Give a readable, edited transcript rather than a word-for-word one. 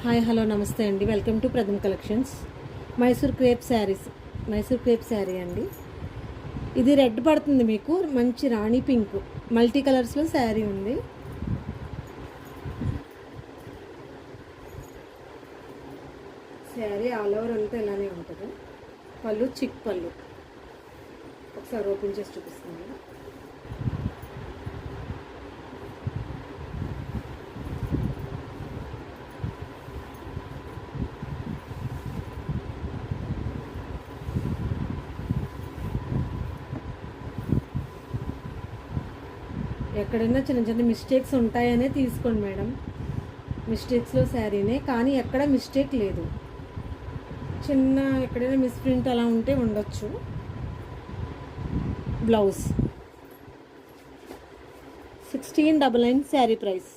Hi hello నమస్తే అండి. Welcome to Pratham collections. Mysore crepe saris, Mysore crepe sari అండి. ఇది రెడ్ పడుతుంది మీకు, మంచి రాణి పింక్ మల్టీ కలర్స్లో శారీ ఉంది. శారీ ఆల్ ఓవర్ అంతా ఇలానే ఉంటుంది. పళ్ళు చిక్ పళ్ళు, ఒకసారి ఓపెన్ చేసి చూపిస్తాను. ఎక్కడైనా చిన్న చిన్న మిస్టేక్స్ ఉంటాయనే తీసుకోండి మేడం. మిస్టేక్స్లో శారీనే, కానీ ఎక్కడ మిస్టేక్ లేదు. చిన్న ఎక్కడైనా మిస్ప్రింట్ అలా ఉంటే ఉండొచ్చు. Blouse 1699 sari price.